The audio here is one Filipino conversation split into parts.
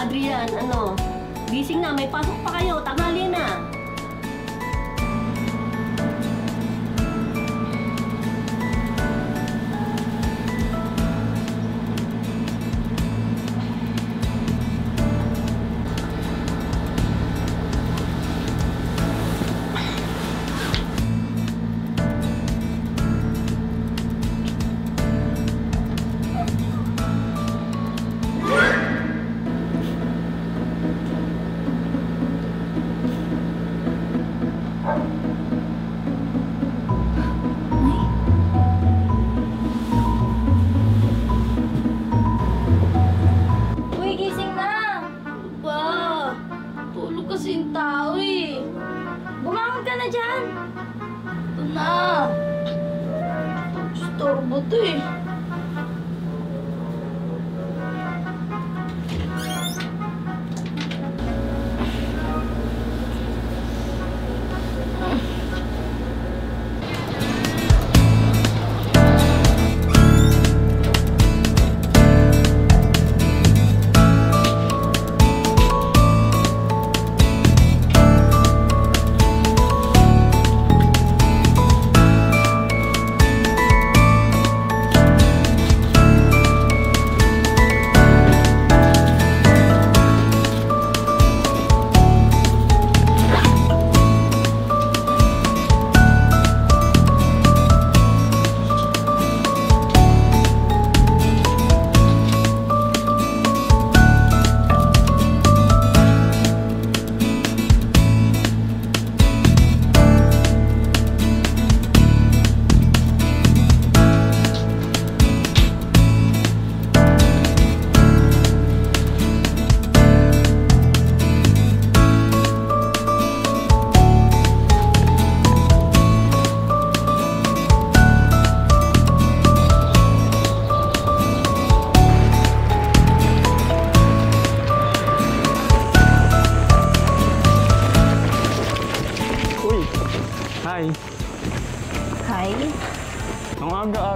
Adrian, ano? Gising na, may pasok pa kayo. Tanghali na.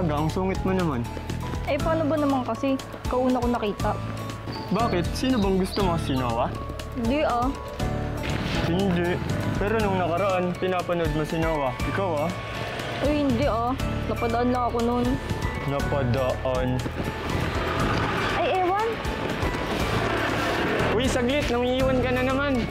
Ang sungit mo naman. Eh, paano ba naman kasi? Kauna ko nakita. Bakit? Sino bang gusto mo? Si Noah? Hindi ah. Hindi. Pero nung nakaraan, pinapanood mo si Noah. Ikaw ah? Ay, hindi ah. Napadaan lang ako noon. Napadaan? Ay, ewan. Uy, saglit! Nangiiwan ka na naman.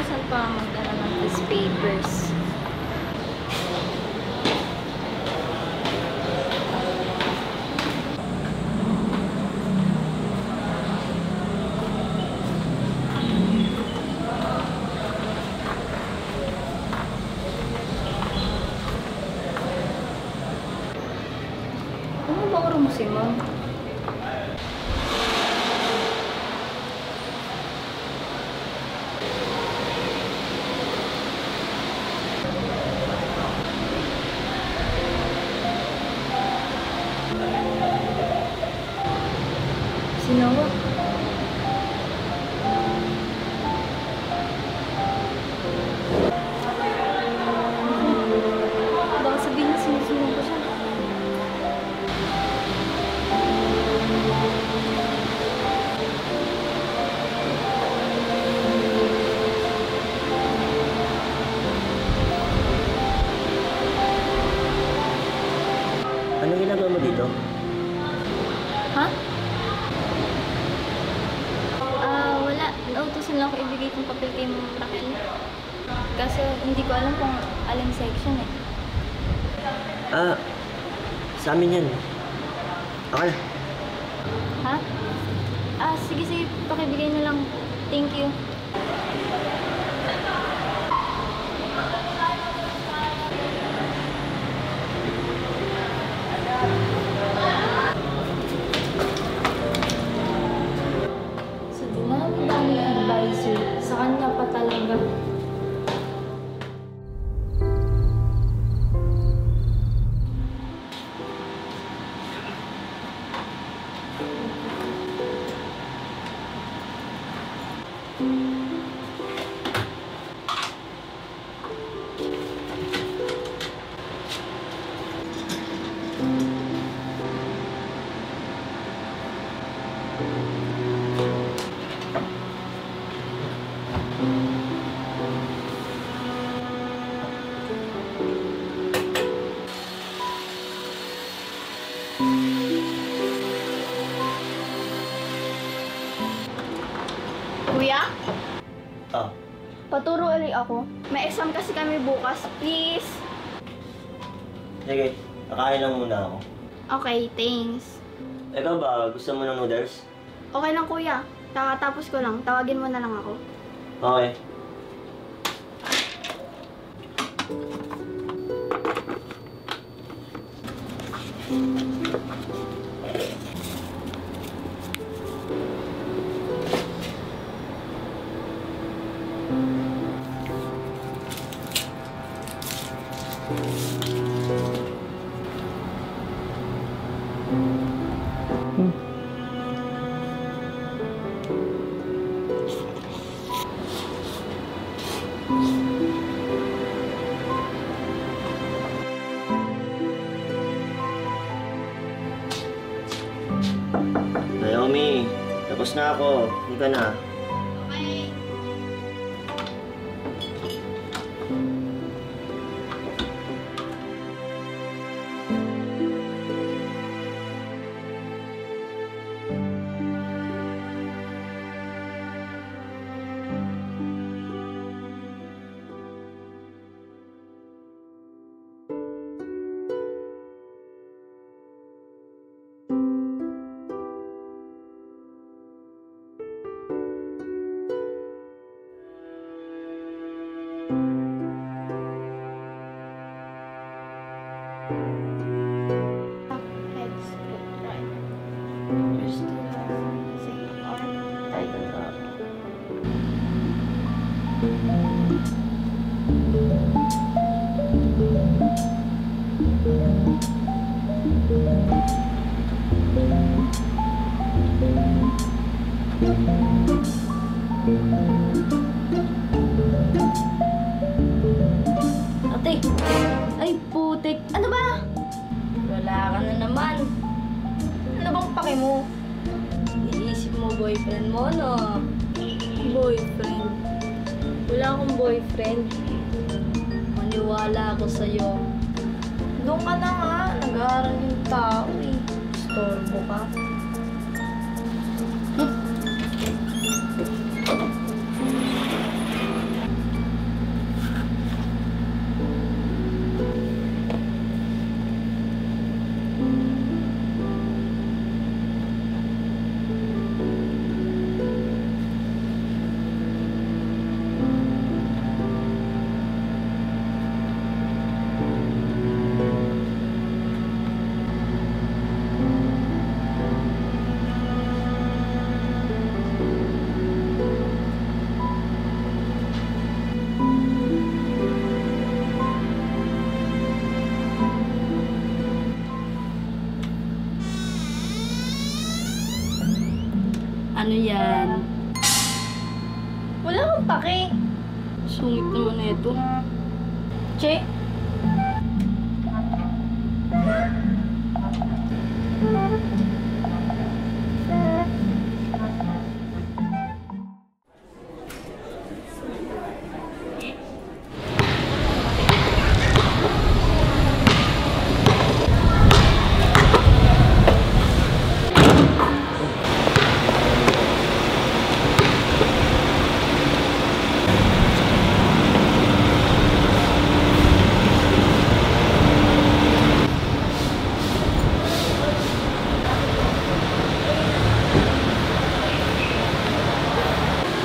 Saan pa magdala ng these papers? Ano ba oras mo si Ma'am? Si Noah. ginagawa mo dito? Ha? Wala. Nautusan lang ako ibigay itong papel kay Ma'am Raquel. Kaso hindi ko alam kung aling section eh. Sa amin yan. Okay na. Ha? Sige. Pakibigay na lang. Thank you. Sa dinami-dami advisor, sa kanya pa talaga. Kuya, Paturo ulit ako. may exam kasi kami bukas. Please. Sige, kakain lang muna ako. Okay, thanks. Ikaw ba, gusto mo ng noodles? Okay lang kuya. Kakatapos ko lang. Tawagin mo na lang ako. Okay. Naomi, tapos na ako. Hindi ka na. Okay. Heads to right. Just to second arm. Tighten up. Ate! Ay, putik! Ano ba? Wala ka na naman. Ano bang pake mo? Iisip mo boyfriend mo, no? Boyfriend? Wala akong boyfriend. Maniwala ako sa'yo. Doon ka na nga. Nag-aaral yung tao eh. Storbo ka. Ano yan? Wala kang pake. Sungit naman na ito. Che?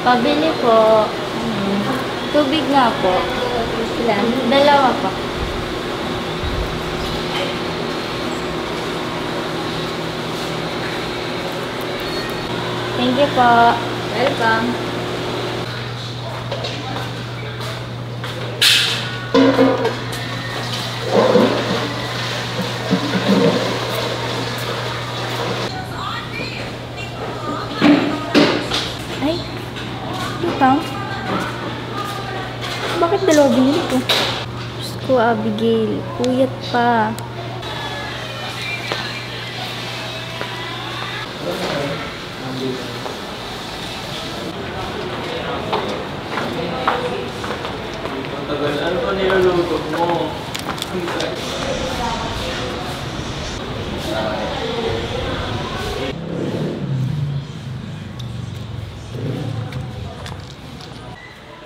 Pabili po. Tubig nga po. Ilan? Dalawa pa. Thank you po. Welcome. Ay, lutang. Bakit dalawa binili ko? Diyos ko, Abigail. Puyat pa. Tagal, ano pa niluluto mo?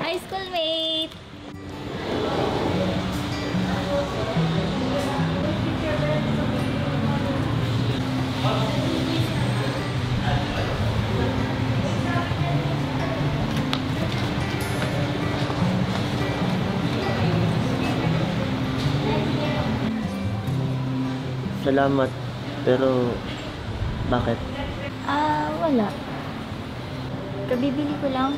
Hi, schoolmate! Salamat. Pero, bakit? Wala. Kabibili ko lang.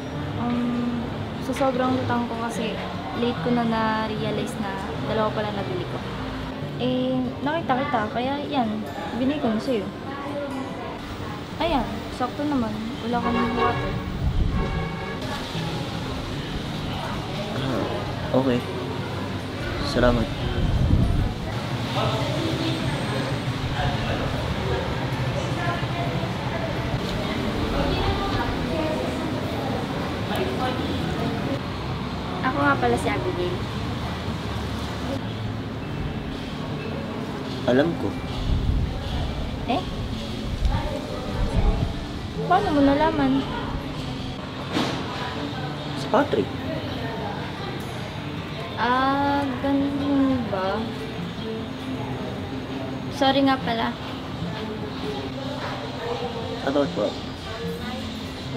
Sa sobrang lutang ko kasi late ko na na-realize na dalawa pala nabili ko. Eh, nakita kita. Kaya yan, binili ko na sa'yo. Ayan, sakto naman. Wala ka ng water. Okay. Salamat. Ako nga pala si Abigail. Alam ko. Eh? Paano mo nalaman? Si Patrick. Ganun ba? Sorry nga pala. About what?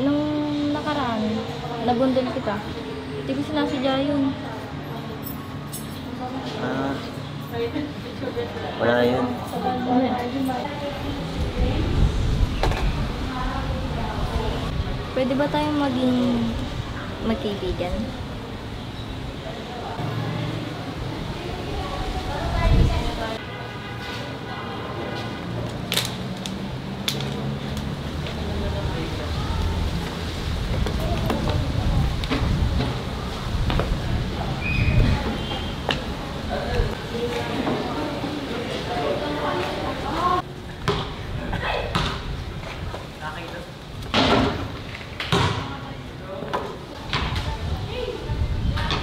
Nung nakaraan, nabundol kita. Hindi ko sinasadya yun. Wala yun. Pwede ba tayong maging magkaibigan?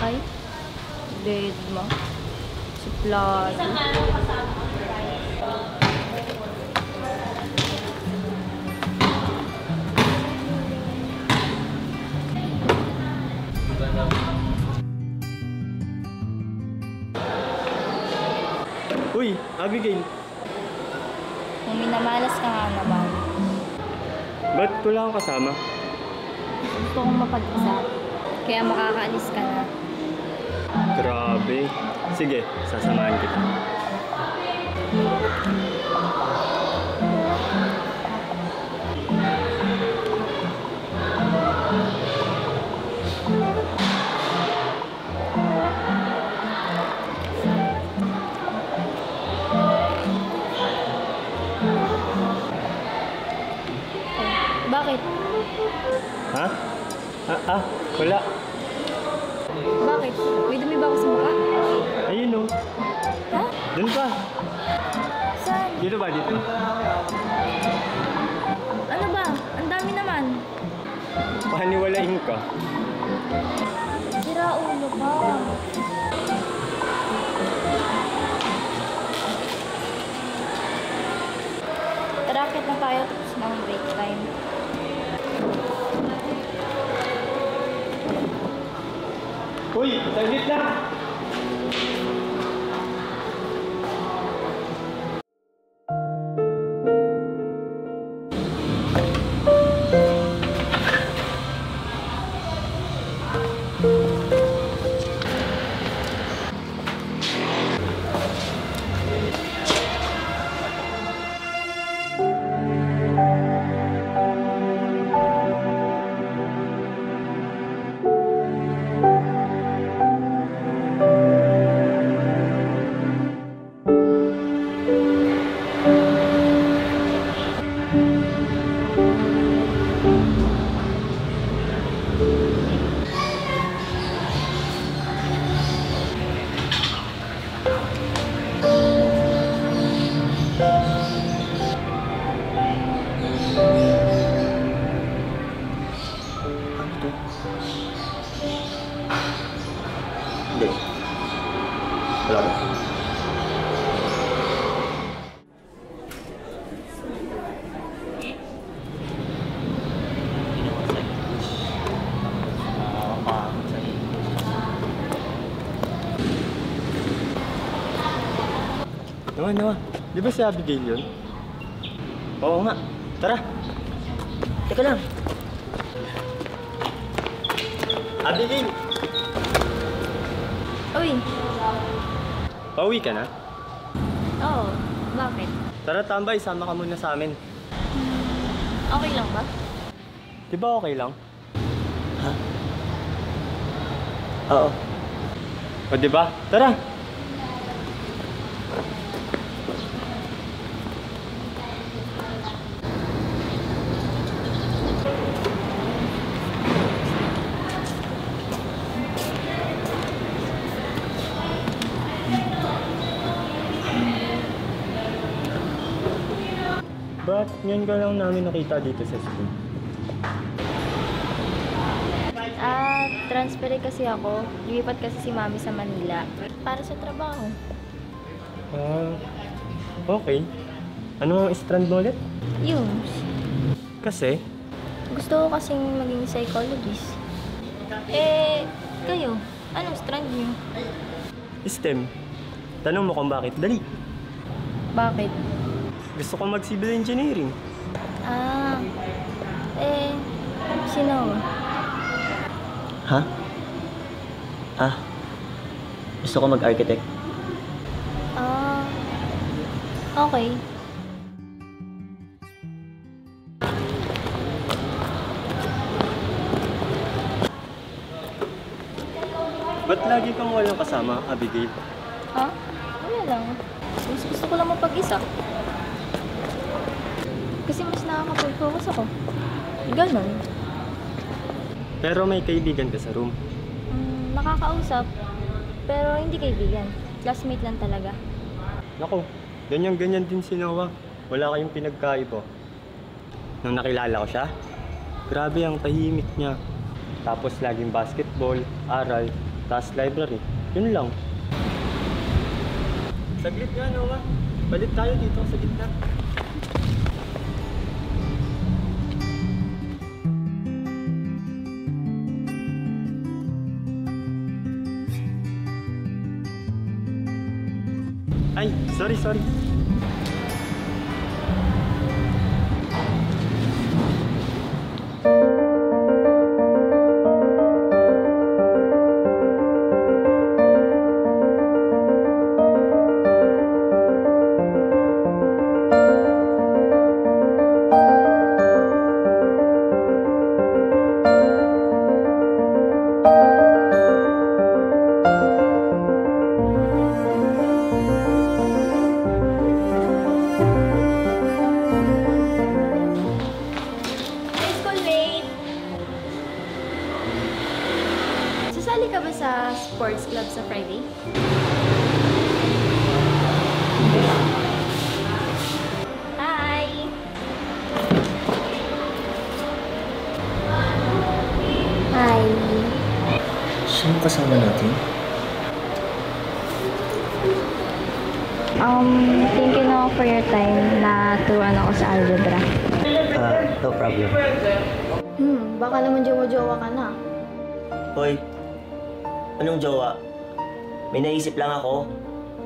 Ay, dead mo. Suplado. Uy, Abigail, Kung minamalas ka nga naman, ba't wala kang kasama? gusto kong mapag-isa. Kaya makakaalis ka na. Grabe. Sige, sasamahan kita. Bakit? Ha? Wala. Bakit? May dumi ba ako sa mukha? Ayun o. Ha? Doon pa. Saan? Dito ba? Dito. Ano ba? Ang dami naman. Paniwalain ka. Sira ulo ka. Tara, na tayo tapos ng break time. Uy, saglit lang. Wala ba? Nawa. Di ba si Abigail yun? Oo nga. Tara. Teka lang. Abigail! Uy, Pauwi ka na? oo. Bakit? Tara tambay, sama ka muna sa amin. Okay lang ba? Di ba okay lang? Ha? Oo. O di ba? Tara! Ba't ngayon ka lang namin nakita dito sa school? Transfer kasi ako. Lumipat kasi si Mami sa Manila. Para sa trabaho. Okay. Ano ang strand mo ulit? Yung, Kasi, gusto ko kasing maging psychologist. Kayo, anong strand niyo? STEM. Tanong mo kung bakit. Dali. Bakit? Gusto ko mag-civil engineering. Sino? Ha? Gusto ko mag-architect. Okay. Ba't lagi kang walang kasama, Abigail? Ha? Wala lang. Mas gusto ko lang mapag-isa. Kasi mas nakakapag-focus ako. Ganon. Pero may kaibigan ka sa room. Nakakausap, pero hindi kaibigan. Classmate lang talaga. Naku, ganyan-ganyan din si Noah. Wala kayong pinagkaiba. Nung nakilala ko siya, grabe ang tahimik niya. Tapos laging basketball, aral, task library. Yun lang. Saglit nga, Noah. Balik tayo dito sa gitna. Ay, sorry. Sasali ka ba sa sports club sa Friday? Hi! Hi! Sino kasama natin? Thank you na for your time na turuan ako sa algebra. No problem. Baka naman jowa-jowa ka na. Hoy, anong jowa? May naisip lang ako.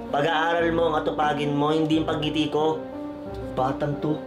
Pag-aaral mo ang atupagin mo, hindi yung paggiti ko. Batang to.